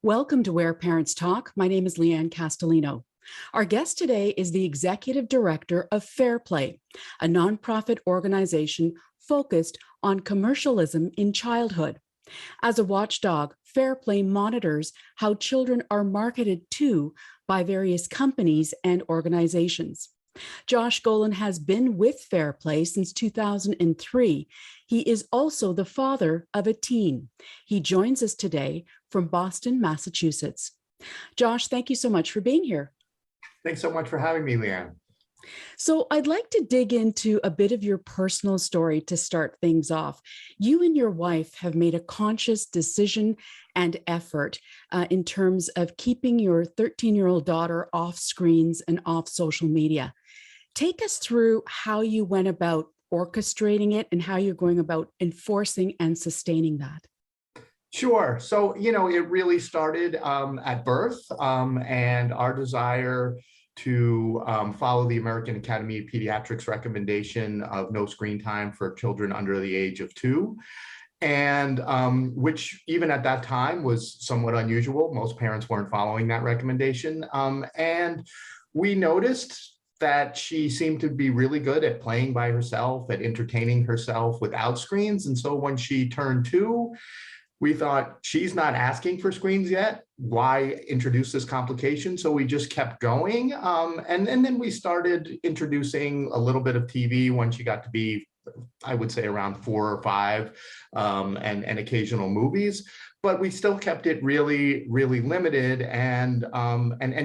Welcome to Where Parents Talk. My name is Leanne Castellino. Our guest today is the Executive Director of Fair Play, a nonprofit organization focused on commercialism in childhood. As a watchdog, Fair Play monitors how children are marketed to by various companies and organizations. Josh Golan has been with Fair Play since 2003. He is also the father of a teen. He joins us today from Boston, Massachusetts. Josh, thank you so much for being here. Thanks so much for having me, Leanne. So I'd like to dig into a bit of your personal story to start things off. You and your wife have made a conscious decision and effort in terms of keeping your 13-year-old daughter off screens and off social media. Take us through how you went about orchestrating it and how you're going about enforcing and sustaining that. Sure. So, it really started at birth and our desire to follow the American Academy of Pediatrics recommendation of no screen time for children under the age of 2. And which even at that time was somewhat unusual. Most parents weren't following that recommendation. And we noticed that she seemed to be really good at playing by herself, at entertaining herself without screens. And so when she turned 2, we thought, she's not asking for screens yet. Why introduce this complication? So we just kept going. And then we started introducing a little bit of TV when she got to be, I would say, around 4 or 5, and occasional movies. But we still kept it really, really limited, and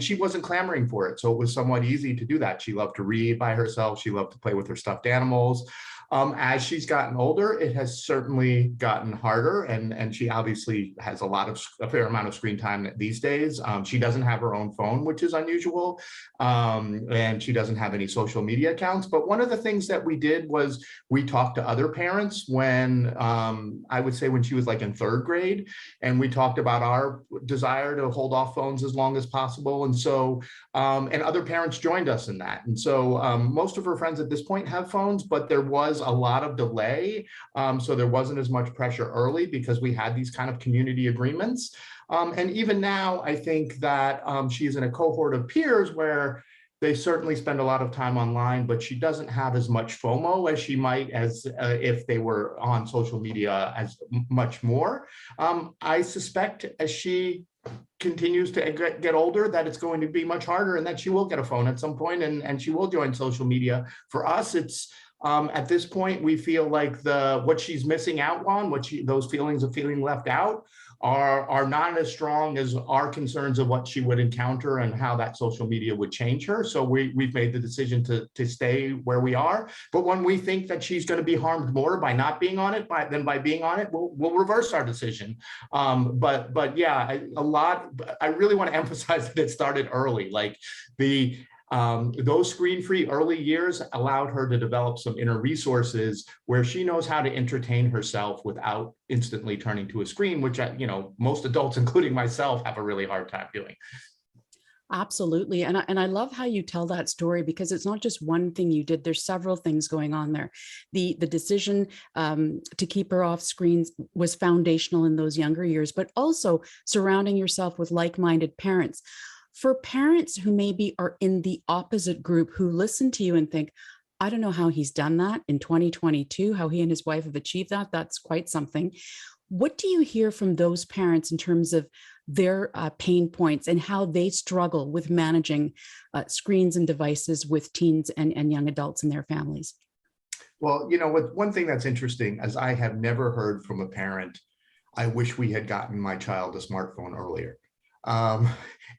she wasn't clamoring for it. So it was somewhat easy to do that. She loved to read by herself. She loved to play with her stuffed animals. As she's gotten older, it has certainly gotten harder, and she obviously has a fair amount of screen time these days. She doesn't have her own phone, which is unusual, and she doesn't have any social media accounts. But one of the things that we did was we talked to other parents when I would say when she was like in 3rd grade, and we talked about our desire to hold off phones as long as possible. And so, and other parents joined us in that. And so most of her friends at this point have phones, but there was a lot of delay. So there wasn't as much pressure early because we had these kind of community agreements. And even now, I think that she's in a cohort of peers where they certainly spend a lot of time online, but she doesn't have as much FOMO as she might as if they were on social media as much more. I suspect as she continues to get older that it's going to be much harder and that she will get a phone at some point and she will join social media. For us, it's at this point, we feel like what she's missing out on, those feelings of feeling left out are not as strong as our concerns of what she would encounter and how that social media would change her. So we've made the decision to stay where we are. But when we think that she's going to be harmed more by not being on it than by being on it, we'll reverse our decision. But yeah, I really want to emphasize that it started early. Like those screen-free early years allowed her to develop some inner resources where she knows how to entertain herself without instantly turning to a screen, which most adults, including myself, have a really hard time doing. Absolutely. And I love how you tell that story because it's not just one thing you did. There's several things going on there. The decision to keep her off screens was foundational in those younger years, but also surrounding yourself with like-minded parents. For parents who maybe are in the opposite group, who listen to you and think, I don't know how he's done that in 2022, how he and his wife have achieved that. That's quite something. What do you hear from those parents in terms of their pain points and how they struggle with managing screens and devices with teens and young adults and their families? Well, one thing that's interesting is I have never heard from a parent, I wish we had gotten my child a smartphone earlier.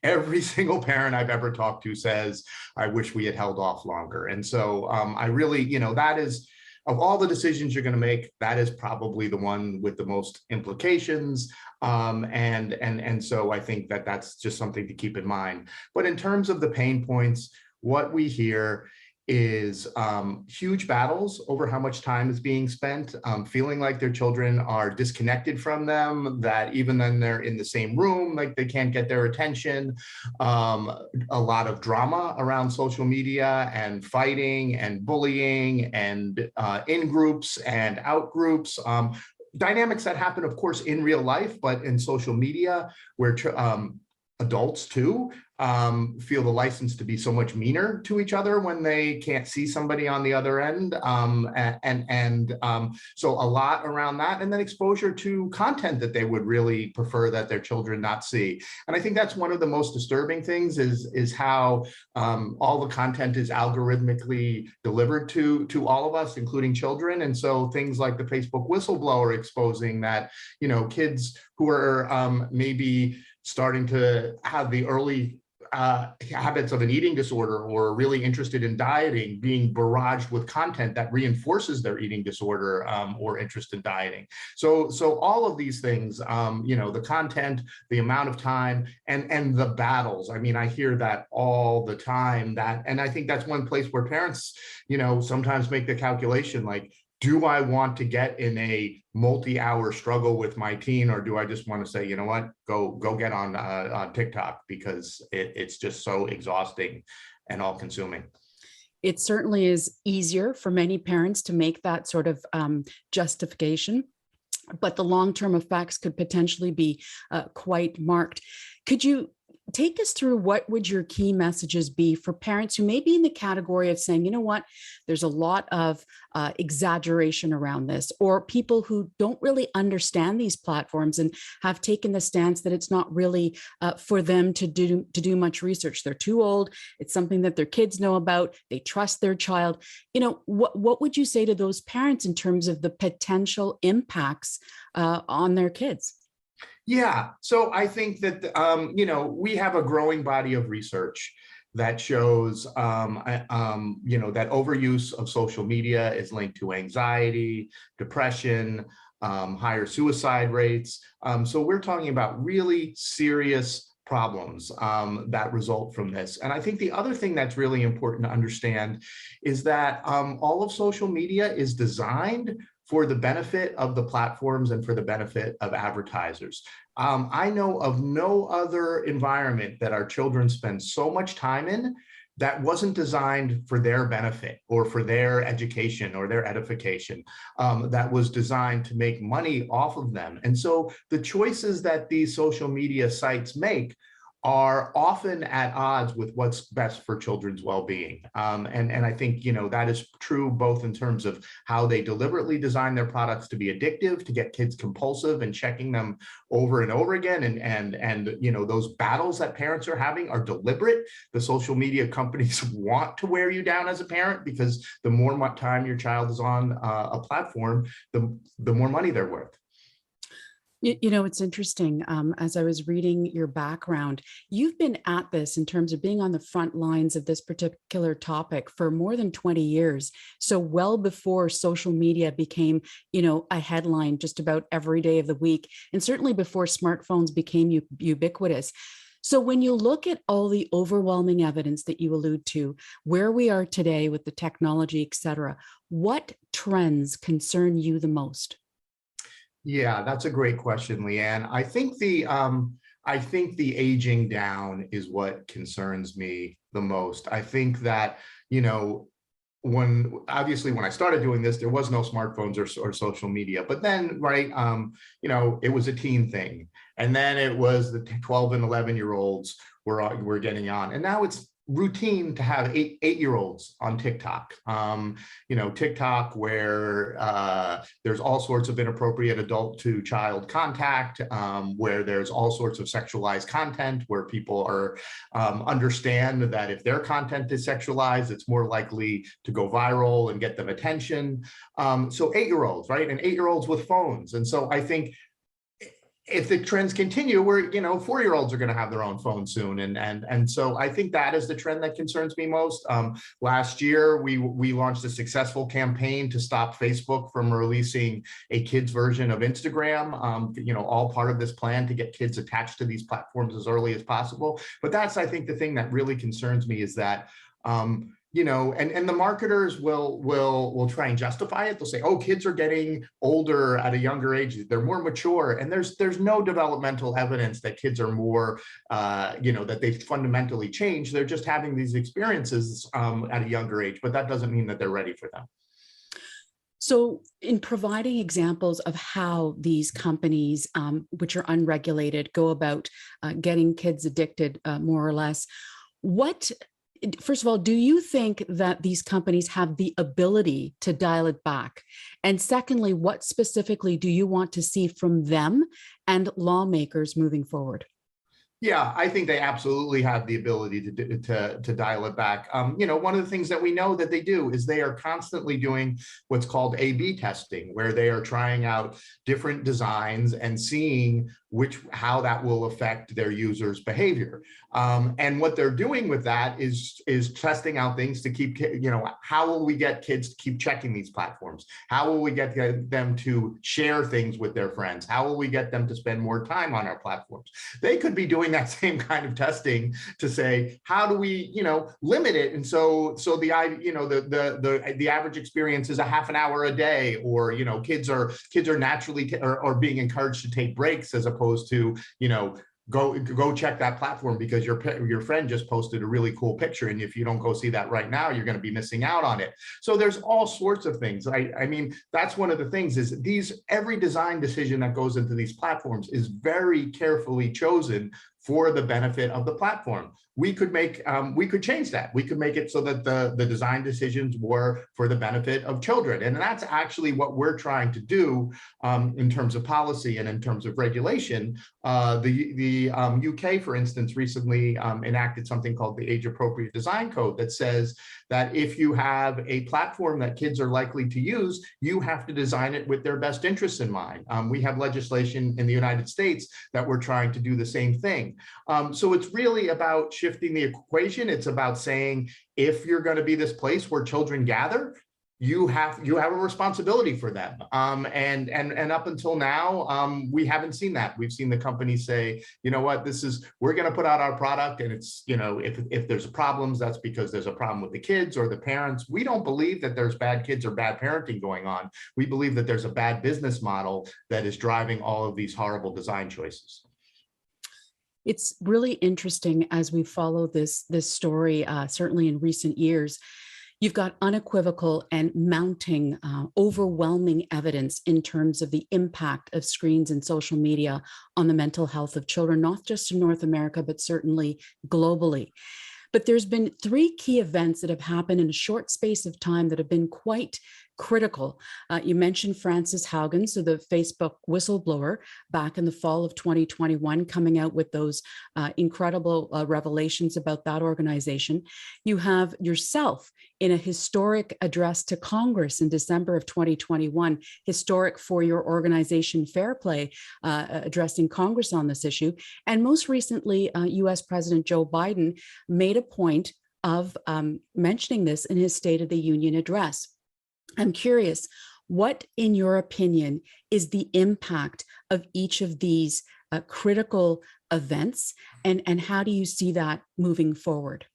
Every single parent I've ever talked to says, I wish we had held off longer. And so I really, that is, of all the decisions you're going to make, that is probably the one with the most implications. And so I think that that's just something to keep in mind. But in terms of the pain points, what we hear is huge battles over how much time is being spent, feeling like their children are disconnected from them, that even then they're in the same room, like they can't get their attention, a lot of drama around social media and fighting and bullying and in groups and out groups. dynamics that happen, of course, in real life, but in social media, where adults too feel the license to be so much meaner to each other when they can't see somebody on the other end. So a lot around that, and then exposure to content that they would really prefer that their children not see. And I think that's one of the most disturbing things is how all the content is algorithmically delivered to all of us, including children. And so things like the Facebook whistleblower exposing that, you know, kids who are maybe starting to have the early habits of an eating disorder or really interested in dieting being barraged with content that reinforces their eating disorder or interest in dieting. So all of these things, you know, the content, the amount of time, and the battles. I mean, I hear that all the time. And I think that's one place where parents, you know, sometimes make the calculation like, do I want to get in a multi-hour struggle with my teen, or do I just want to say, you know what, go get on TikTok, because it's just so exhausting and all-consuming. It certainly is easier for many parents to make that sort of justification, but the long-term effects could potentially be quite marked. Could you take us through what would your key messages be for parents who may be in the category of saying, you know what, there's a lot of exaggeration around this, or people who don't really understand these platforms and have taken the stance that it's not really for them to do much research. They're too old. It's something that their kids know about. They trust their child. You know, what would you say to those parents in terms of the potential impacts on their kids? Yeah, so I think that, you know, we have a growing body of research that shows, you know, that overuse of social media is linked to anxiety, depression, higher suicide rates. So we're talking about really serious problems that result from this. And I think the other thing that's really important to understand is that all of social media is designed for the benefit of the platforms and for the benefit of advertisers. I know of no other environment that our children spend so much time in that wasn't designed for their benefit or for their education or their edification, that was designed to make money off of them. And so the choices that these social media sites make are often at odds with what's best for children's well-being. And I think, you know, that is true both in terms of how they deliberately design their products to be addictive, to get kids compulsive and checking them over and over again. And you know, those battles that parents are having are deliberate. The social media companies want to wear you down as a parent, because the more time your child is on a platform, the more money they're worth. You know, it's interesting. As I was reading your background, you've been at this in terms of being on the front lines of this particular topic for more than 20 years. So well before social media became, you know, a headline just about every day of the week, and certainly before smartphones became ubiquitous. So when you look at all the overwhelming evidence that you allude to, where we are today with the technology, et cetera, what trends concern you the most? Yeah, that's a great question, Leanne. I think the aging down is what concerns me the most. I think that, you know, obviously when I started doing this, there was no smartphones or social media, but then, right, you know, it was a teen thing. And then it was the 12 and 11-year-olds were getting on. And now it's routine to have eight-year-olds on TikTok. You know, TikTok, where there's all sorts of inappropriate adult to child contact, where there's all sorts of sexualized content, where people are understand that if their content is sexualized, it's more likely to go viral and get them attention. So 8-year-olds, right? And 8-year-olds with phones. And so I think if the trends continue, where, you know, 4-year-olds are going to have their own phone soon, and so I think that is the trend that concerns me most. Last year, we launched a successful campaign to stop Facebook from releasing a kids version of Instagram. You know, all part of this plan to get kids attached to these platforms as early as possible. But that's, I think, the thing that really concerns me is that, you know, and the marketers will try and justify it. They'll say, oh, kids are getting older at a younger age, they're more mature. And there's no developmental evidence that kids are more, you know, that they've fundamentally changed. They're just having these experiences at a younger age, but that doesn't mean that they're ready for them. So, in providing examples of how these companies, which are unregulated, go about getting kids addicted, more or less, what, first of all, do you think that these companies have the ability to dial it back? And secondly, what specifically do you want to see from them and lawmakers moving forward? Yeah, I think they absolutely have the ability to dial it back. One of the things that we know that they do is they are constantly doing what's called A/B testing, where they are trying out different designs and seeing how that will affect their users' behavior. And what they're doing with that is testing out things to keep, how will we get kids to keep checking these platforms? How will we get them to share things with their friends? How will we get them to spend more time on our platforms? They could be doing that same kind of testing to say, how do we, limit it? And so the average experience is a half an hour a day, or, kids are naturally or being encouraged to take breaks as opposed to, go check that platform because your friend just posted a really cool picture, and if you don't go see that right now, you're going to be missing out on it. So there's all sorts of things. I mean, that's one of the things is every design decision that goes into these platforms is very carefully chosen for the benefit of the platform. We could change that. We could make it so that the design decisions were for the benefit of children. And that's actually what we're trying to do in terms of policy and in terms of regulation. The UK, for instance, recently enacted something called the Age Appropriate Design Code that says that if you have a platform that kids are likely to use, you have to design it with their best interests in mind. We have legislation in the United States that we're trying to do the same thing. So it's really about shifting the equation. It's about saying, if you're going to be this place where children gather, you have a responsibility for them. And up until now, we haven't seen that. We've seen the companies say, you know what, we're going to put out our product, and it's, if there's problems, that's because there's a problem with the kids or the parents. We don't believe that there's bad kids or bad parenting going on. We believe that there's a bad business model that is driving all of these horrible design choices. It's really interesting as we follow this story, certainly in recent years. You've got unequivocal and mounting, overwhelming evidence in terms of the impact of screens and social media on the mental health of children, not just in North America, but certainly globally. But there's been three key events that have happened in a short space of time that have been quite critical. You mentioned Frances Haugen, so the Facebook whistleblower, back in the fall of 2021, coming out with those incredible revelations about that organization. You have yourself in a historic address to Congress in December of 2021, historic for your organization, Fair Play, addressing Congress on this issue. And most recently, US President Joe Biden made a point of mentioning this in his State of the Union address. I'm curious, what, in your opinion, is the impact of each of these critical events, and how do you see that moving forward?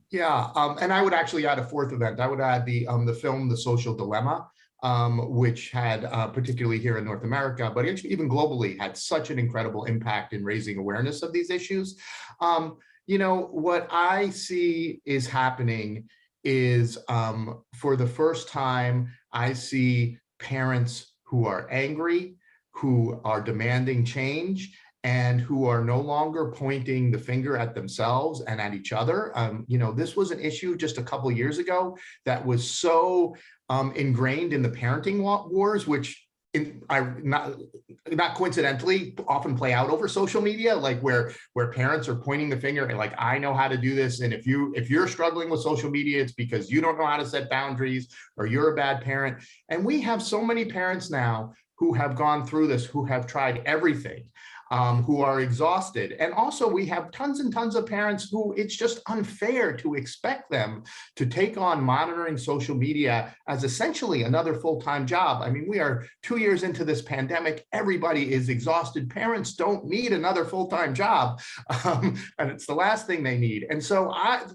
Yeah, and I would actually add a fourth event. I would add the film The Social Dilemma, which had, particularly here in North America, but even globally, had such an incredible impact in raising awareness of these issues. What I see is happening is, for the first time, I see parents who are angry, who are demanding change, and who are no longer pointing the finger at themselves and at each other. This was an issue just a couple of years ago that was so ingrained in the parenting wars, which not coincidentally often play out over social media, like where parents are pointing the finger and like, I know how to do this, and if you're struggling with social media, it's because you don't know how to set boundaries or you're a bad parent. And we have so many parents now who have gone through this, who have tried everything, who are exhausted. And also we have tons and tons of parents who it's just unfair to expect them to take on monitoring social media as essentially another full-time job. I mean, we are 2 years into this pandemic. Everybody is exhausted. Parents don't need another full-time job. And it's the last thing they need. And so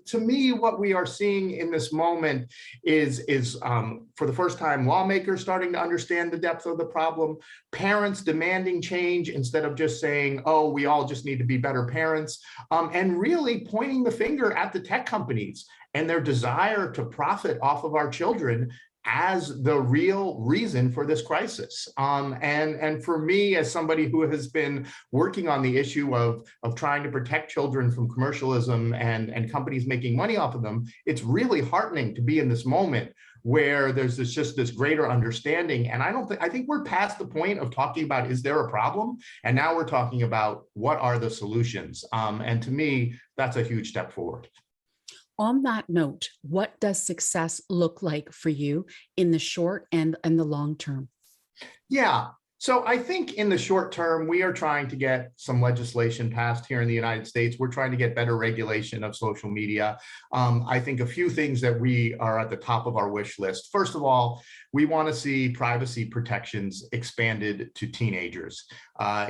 to me, what we are seeing in this moment is for the first time, lawmakers starting to understand the depth of the problem, parents demanding change instead of just saying, oh, we all just need to be better parents, and really pointing the finger at the tech companies and their desire to profit off of our children as the real reason for this crisis. And for me, as somebody who has been working on the issue of trying to protect children from commercialism and companies making money off of them, it's really heartening to be in this moment where there's just this greater understanding. And I think we're past the point of talking about, is there a problem? And now we're talking about what are the solutions? And to me, that's a huge step forward. On that note, what does success look like for you in the short and the long term? Yeah. So I think in the short term, we are trying to get some legislation passed here in the United States. We're trying to get better regulation of social media. I think a few things that we are at the top of our wish list. First of all, we want to see privacy protections expanded to teenagers.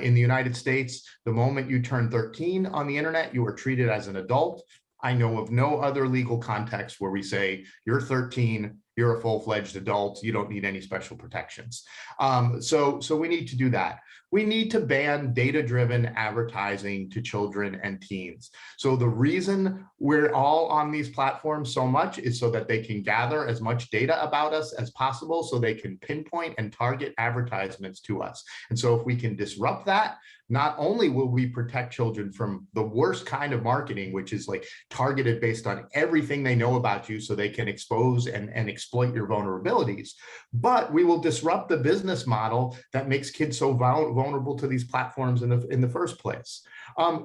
In the United States, the moment you turn 13 on the internet, you are treated as an adult. I know of no other legal context where we say you're 13, you're a full-fledged adult, you don't need any special protections. So we need to do that. We need to ban data-driven advertising to children and teens. So the reason we're all on these platforms so much is so that they can gather as much data about us as possible, so they can pinpoint and target advertisements to us. And so if we can disrupt that, not only will we protect children from the worst kind of marketing, which is like targeted based on everything they know about you so they can expose and exploit your vulnerabilities, but we will disrupt the business model that makes kids so vulnerable to these platforms in the first place.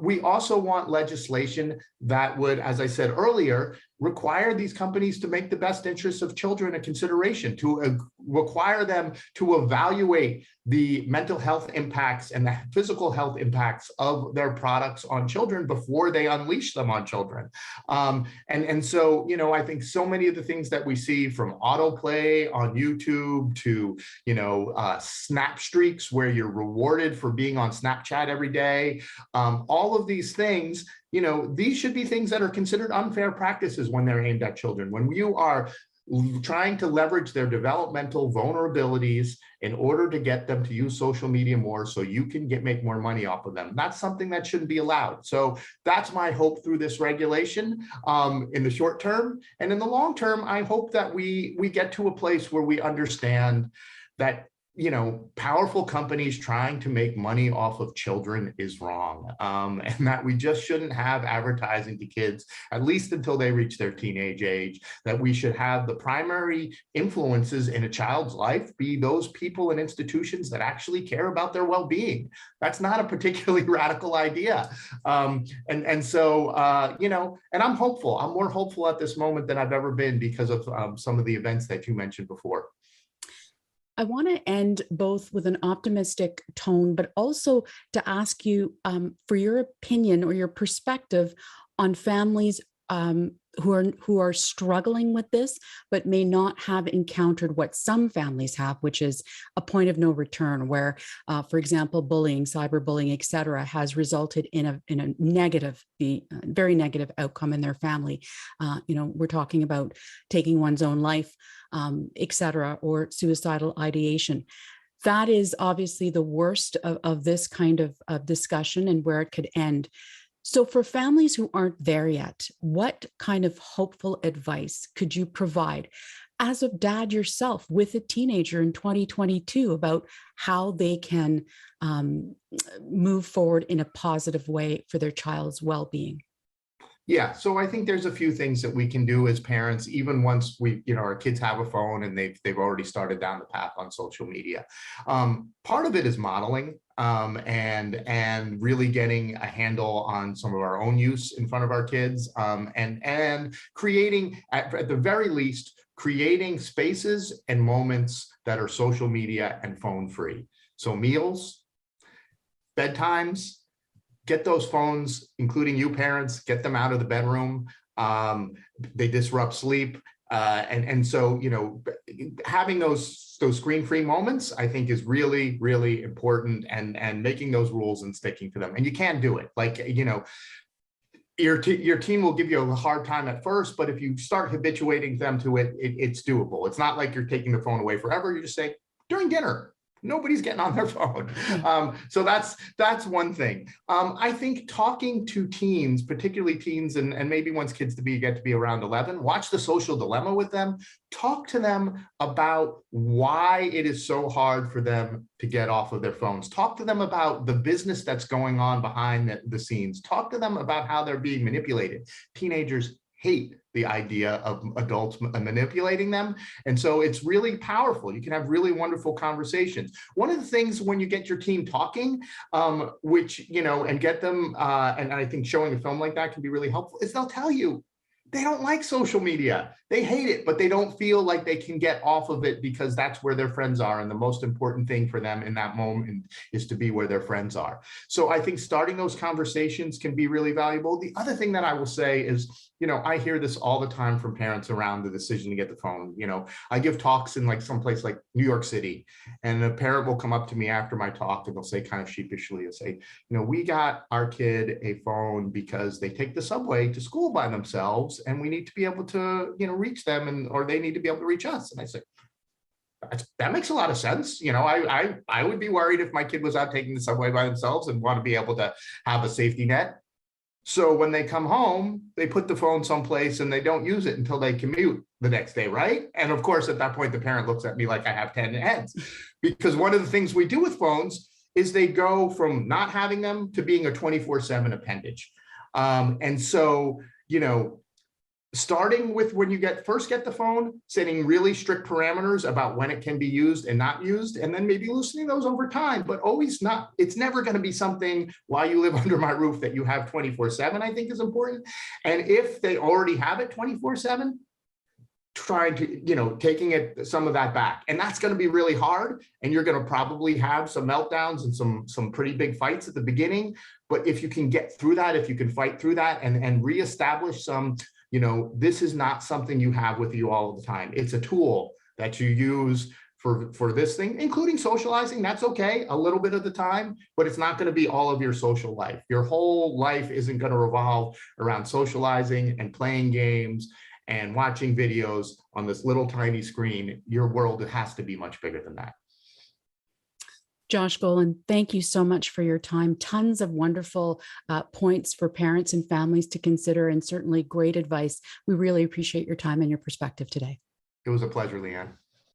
We also want legislation that would, as I said earlier, require these companies to make the best interests of children a consideration, to require them to evaluate the mental health impacts and the physical health impacts of their products on children before they unleash them on children. And so, you know, I think so many of the things that we see, from autoplay on YouTube to, you know, snap streaks where you're rewarded for being on Snapchat every day, all of these things, you know, these should be things that are considered unfair practices when they're aimed at children. When you are trying to leverage their developmental vulnerabilities in order to get them to use social media more so you can make more money off of them, that's something that shouldn't be allowed. So that's my hope through this regulation in the short term. And in the long term, I hope that we get to a place where we understand that, you know, powerful companies trying to make money off of children is wrong, and that we just shouldn't have advertising to kids, at least until they reach their teenage age, that we should have the primary influences in a child's life be those people and institutions that actually care about their well-being. That's not a particularly radical idea. So, you know, and I'm hopeful. I'm more hopeful at this moment than I've ever been because of some of the events that you mentioned before. I want to end both with an optimistic tone, but also to ask you for your opinion or your perspective on families who are struggling with this, but may not have encountered what some families have, which is a point of no return, where, for example, bullying, cyberbullying, et cetera, has resulted in a negative, very negative outcome in their family. You know, we're talking about taking one's own life, et cetera, or suicidal ideation. That is obviously the worst of this kind of discussion and where it could end. So for families who aren't there yet, what kind of hopeful advice could you provide as a dad yourself with a teenager in 2022 about how they can move forward in a positive way for their child's well-being? Yeah, so I think there's a few things that we can do as parents, even once our kids have a phone and they've already started down the path on social media. Part of it is modeling and really getting a handle on some of our own use in front of our kids, and creating, at the very least, creating spaces and moments that are social media and phone free. So meals, bedtimes. Get those phones, including you parents, get them out of the bedroom. They disrupt sleep. And so, you know, having those screen-free moments, I think, is really, really important, and making those rules and sticking to them. And you can do it. Like, you know, your team will give you a hard time at first, but if you start habituating them to it, it's doable. It's not like you're taking the phone away forever. You just say, during dinner, Nobody's getting on their phone. Yeah. So that's one thing. I think talking to teens, particularly teens, and maybe once kids get to be around 11, watch The Social Dilemma with them. Talk to them about why it is so hard for them to get off of their phones. Talk to them about the business that's going on behind the scenes. Talk to them about how they're being manipulated. Teenagers hate the idea of adults manipulating them. And so it's really powerful. You can have really wonderful conversations. One of the things when you get your team talking, which, and get them, and I think showing a film like that can be really helpful, is they'll tell you they don't like social media. They hate it, but they don't feel like they can get off of it because that's where their friends are. And the most important thing for them in that moment is to be where their friends are. So I think starting those conversations can be really valuable. The other thing that I will say is, I hear this all the time from parents around the decision to get the phone. I give talks in like someplace like New York City, and a parent will come up to me after my talk and they'll say kind of sheepishly, they'll say, we got our kid a phone because they take the subway to school by themselves and we need to be able to, reach them, or they need to be able to reach us. And I say, that makes a lot of sense. I would be worried if my kid was out taking the subway by themselves and want to be able to have a safety net. So when they come home, they put the phone someplace and they don't use it until they commute the next day, right? And of course, at that point, the parent looks at me like I have 10 heads, because one of the things we do with phones is they go from not having them to being a 24/7 appendage. And so, starting with when you first get the phone, setting really strict parameters about when it can be used and not used, and then maybe loosening those over time, but always not, it's never going to be something while you live under my roof that you have 24/7, I think is important. And if they already have it 24/7, trying to, taking some of that back. And that's going to be really hard. And you're going to probably have some meltdowns and some pretty big fights at the beginning. But if you can get through that, if you can fight through that and reestablish some, this is not something you have with you all the time. It's a tool that you use for this thing, including socializing. That's okay, a little bit of the time, but it's not going to be all of your social life. Your whole life isn't going to revolve around socializing and playing games and watching videos on this little tiny screen. Your world has to be much bigger than that. Josh Gollan, thank you so much for your time. Tons of wonderful points for parents and families to consider, and certainly great advice. We really appreciate your time and your perspective today. It was a pleasure, Leanne.